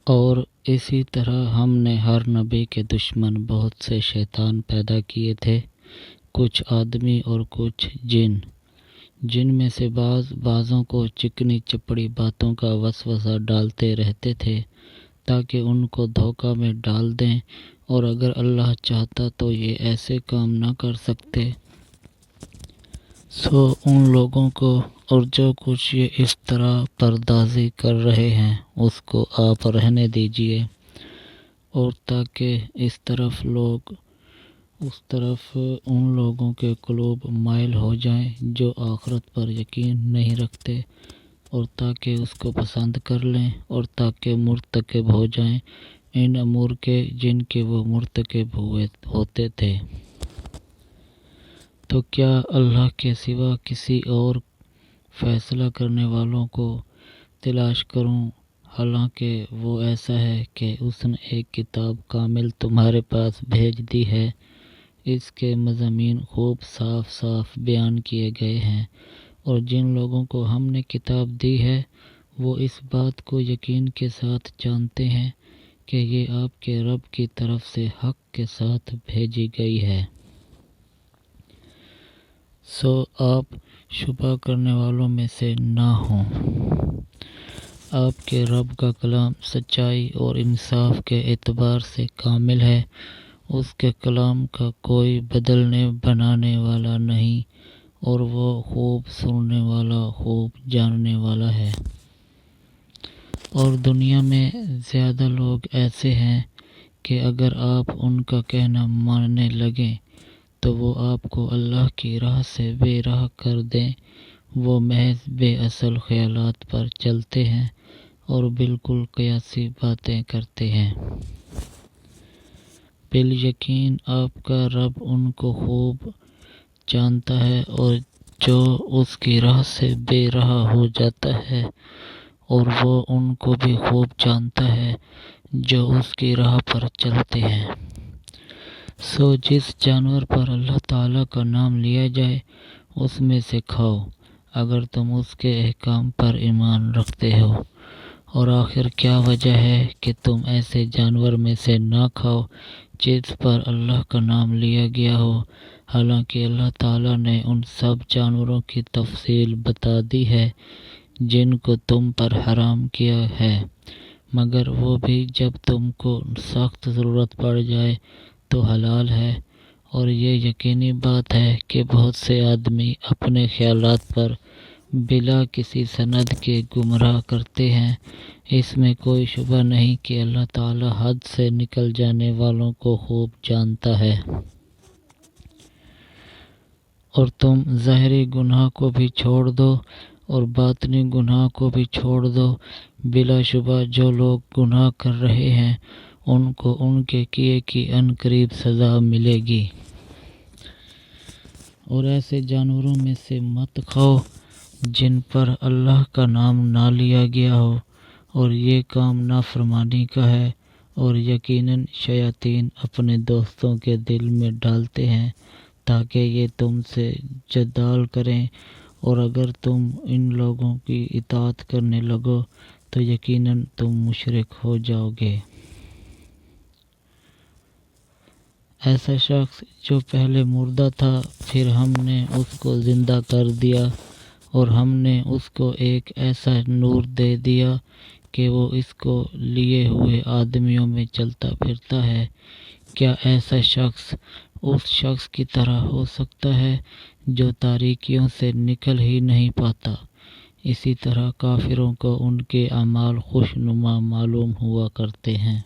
اور اسی طرح ہم نے ہر نبی کے دشمن بہت سے شیطان پیدا کیے تھے، کچھ آدمی اور کچھ جن میں سے بعضوں کو چکنی چپڑی باتوں کا وسوسہ ڈالتے رہتے تھے تاکہ ان کو دھوکہ میں ڈال دیں، اور اگر اللہ چاہتا تو یہ ایسے کام نہ کر سکتے۔ سو ان لوگوں کو اور جو کچھ یہ اس طرح پردازی کر رہے ہیں اس کو آپ رہنے دیجئے، اور تاکہ اس طرف ان لوگوں کے قلوب مائل ہو جائیں جو آخرت پر یقین نہیں رکھتے، اور تاکہ اس کو پسند کر لیں، اور تاکہ مرتکب ہو جائیں ان امور کے جن کے وہ مرتکب ہوتے تھے۔ تو کیا اللہ کے سوا کسی اور فیصلہ کرنے والوں کو تلاش کروں، حالانکہ وہ ایسا ہے کہ اس نے ایک کتاب کامل تمہارے پاس بھیج دی ہے، اس کے مضامین خوب صاف صاف بیان کیے گئے ہیں، اور جن لوگوں کو ہم نے کتاب دی ہے وہ اس بات کو یقین کے ساتھ جانتے ہیں کہ یہ آپ کے رب کی طرف سے حق کے ساتھ بھیجی گئی ہے۔ سو آپ شبہ کرنے والوں میں سے نہ ہوں۔ آپ کے رب کا کلام سچائی اور انصاف کے اعتبار سے کامل ہے، اس کے کلام کا کوئی بدلنے بنانے والا نہیں، اور وہ خوب سننے والا، خوب جاننے والا ہے۔ اور دنیا میں زیادہ لوگ ایسے ہیں کہ اگر آپ ان کا کہنا ماننے لگیں تو وہ آپ کو اللہ کی راہ سے بے راہ کر دیں۔ وہ محض بے اصل خیالات پر چلتے ہیں اور بالکل قیاسی باتیں کرتے ہیں۔ بالیقین آپ کا رب ان کو خوب جانتا ہے، اور جو اس کی راہ سے بے راہ ہو جاتا ہے، اور وہ ان کو بھی خوب جانتا ہے جو اس کی راہ پر چلتے ہیں۔ سو جس جانور پر اللہ تعالیٰ کا نام لیا جائے اس میں سے کھاؤ اگر تم اس کے احکام پر ایمان رکھتے ہو، اور آخر کیا وجہ ہے کہ تم ایسے جانور میں سے نہ کھاؤ جس پر اللہ کا نام لیا گیا ہو، حالانکہ اللہ تعالیٰ نے ان سب جانوروں کی تفصیل بتا دی ہے جن کو تم پر حرام کیا ہے، مگر وہ بھی جب تم کو سخت ضرورت پڑ جائے تو حلال ہے۔ اور یہ یقینی بات ہے کہ بہت سے آدمی اپنے خیالات پر بلا کسی سند کے گمراہ کرتے ہیں۔ اس میں کوئی شبہ نہیں کہ اللہ تعالیٰ حد سے نکل جانے والوں کو خوب جانتا ہے۔ اور تم ظاہری گناہ کو بھی چھوڑ دو اور باطنی گناہ کو بھی چھوڑ دو، بلا شبہ جو لوگ گناہ کر رہے ہیں ان کو ان کے کیے کی عنقریب سزا ملے گی۔ اور ایسے جانوروں میں سے مت کھاؤ جن پر اللہ کا نام نہ لیا گیا ہو، اور یہ کام نافرمانی کا ہے، اور یقیناً شیاطین اپنے دوستوں کے دل میں ڈالتے ہیں تاکہ یہ تم سے جدال کریں، اور اگر تم ان لوگوں کی اطاعت کرنے لگو تو یقیناً تم مشرک ہو جاؤ گے۔ ایسا شخص جو پہلے مردہ تھا پھر ہم نے اس کو زندہ کر دیا، اور ہم نے اس کو ایک ایسا نور دے دیا کہ وہ اس کو لیے ہوئے آدمیوں میں چلتا پھرتا ہے۔ کیا ایسا شخص اس شخص کی طرح ہو سکتا ہے جو تاریکیوں سے نکل ہی نہیں پاتا؟ اسی طرح کافروں کو ان کے اعمال خوشنما معلوم ہوا کرتے ہیں۔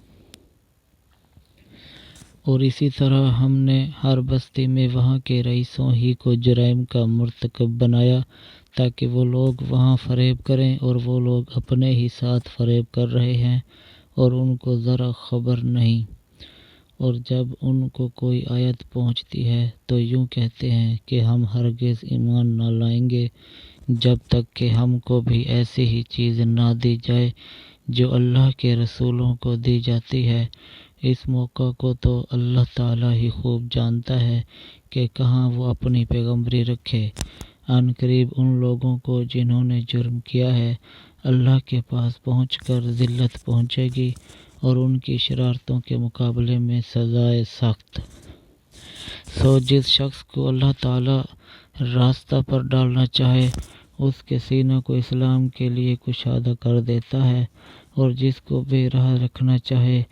اور اسی طرح ہم نے ہر بستی میں وہاں کے رئیسوں ہی کو جرائم کا مرتکب بنایا تاکہ وہ لوگ وہاں فریب کریں، اور وہ لوگ اپنے ہی ساتھ فریب کر رہے ہیں اور ان کو ذرا خبر نہیں۔ اور جب ان کو کوئی آیت پہنچتی ہے تو یوں کہتے ہیں کہ ہم ہرگز ایمان نہ لائیں گے جب تک کہ ہم کو بھی ایسی ہی چیز نہ دی جائے جو اللہ کے رسولوں کو دی جاتی ہے۔ اس موقع کو تو اللہ تعالیٰ ہی خوب جانتا ہے کہ کہاں وہ اپنی پیغمبری رکھے۔ ان قریب ان لوگوں کو جنہوں نے جرم کیا ہے اللہ کے پاس پہنچ کر ذلت پہنچے گی اور ان کی شرارتوں کے مقابلے میں سزائے سخت۔ جس شخص کو اللہ تعالی راستہ پر ڈالنا چاہے اس کے سینوں کو اسلام کے لیے کشادہ کر دیتا ہے، اور جس کو بے راہ رکھنا چاہے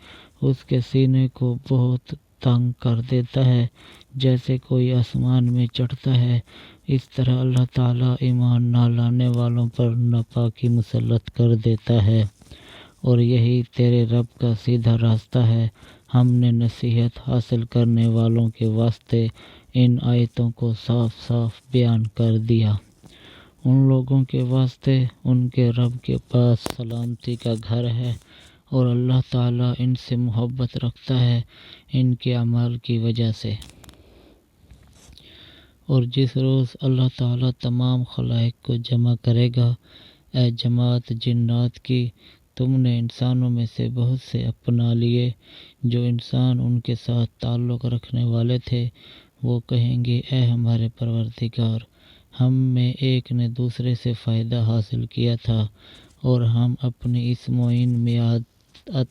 اس کے سینے کو بہت تنگ کر دیتا ہے، جیسے کوئی آسمان میں چڑھتا ہے۔ اس طرح اللہ تعالیٰ ایمان نہ لانے والوں پر ناپاکی مسلط کر دیتا ہے، اور یہی تیرے رب کا سیدھا راستہ ہے۔ ہم نے نصیحت حاصل کرنے والوں کے واسطے ان آیتوں کو صاف صاف بیان کر دیا۔ ان لوگوں کے واسطے ان کے رب کے پاس سلامتی کا گھر ہے، اور اللہ تعالیٰ ان سے محبت رکھتا ہے ان کے اعمال کی وجہ سے۔ اور جس روز اللہ تعالیٰ تمام خلائق کو جمع کرے گا، اے جماعت جنات کی، تم نے انسانوں میں سے بہت سے اپنا لیے جو انسان ان کے ساتھ تعلق رکھنے والے تھے۔ وہ کہیں گے، اے ہمارے پروردگار، ہم میں ایک نے دوسرے سے فائدہ حاصل کیا تھا اور ہم اپنی اس معین میعاد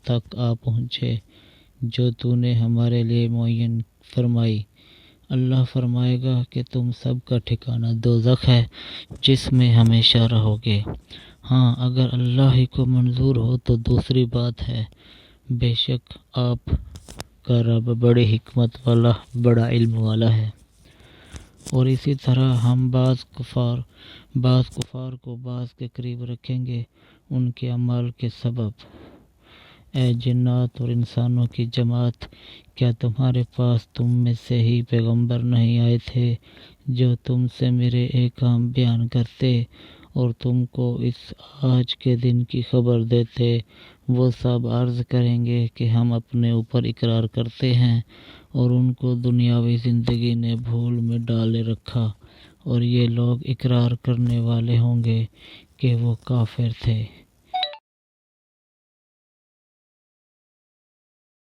تک آ پہنچے جو تو نے ہمارے لیے معین فرمائی۔ اللہ فرمائے گا کہ تم سب کا ٹھکانہ دوزخ ہے جس میں ہمیشہ رہو گے۔ ہاں، اگر اللہ ہی کو منظور ہو تو دوسری بات ہے، بے شک آپ کا رب بڑی حکمت والا، بڑا علم والا ہے۔ اور اسی طرح ہم بعض کفار کو بعض کے قریب رکھیں گے ان کے اعمال کے سبب۔ اے جنات اور انسانوں کی جماعت، کیا تمہارے پاس تم میں سے ہی پیغمبر نہیں آئے تھے جو تم سے میرے احکام بیان کرتے اور تم کو اس آج کے دن کی خبر دیتے؟ وہ سب عرض کریں گے کہ ہم اپنے اوپر اقرار کرتے ہیں، اور ان کو دنیاوی زندگی نے بھول میں ڈالے رکھا، اور یہ لوگ اقرار کرنے والے ہوں گے کہ وہ کافر تھے۔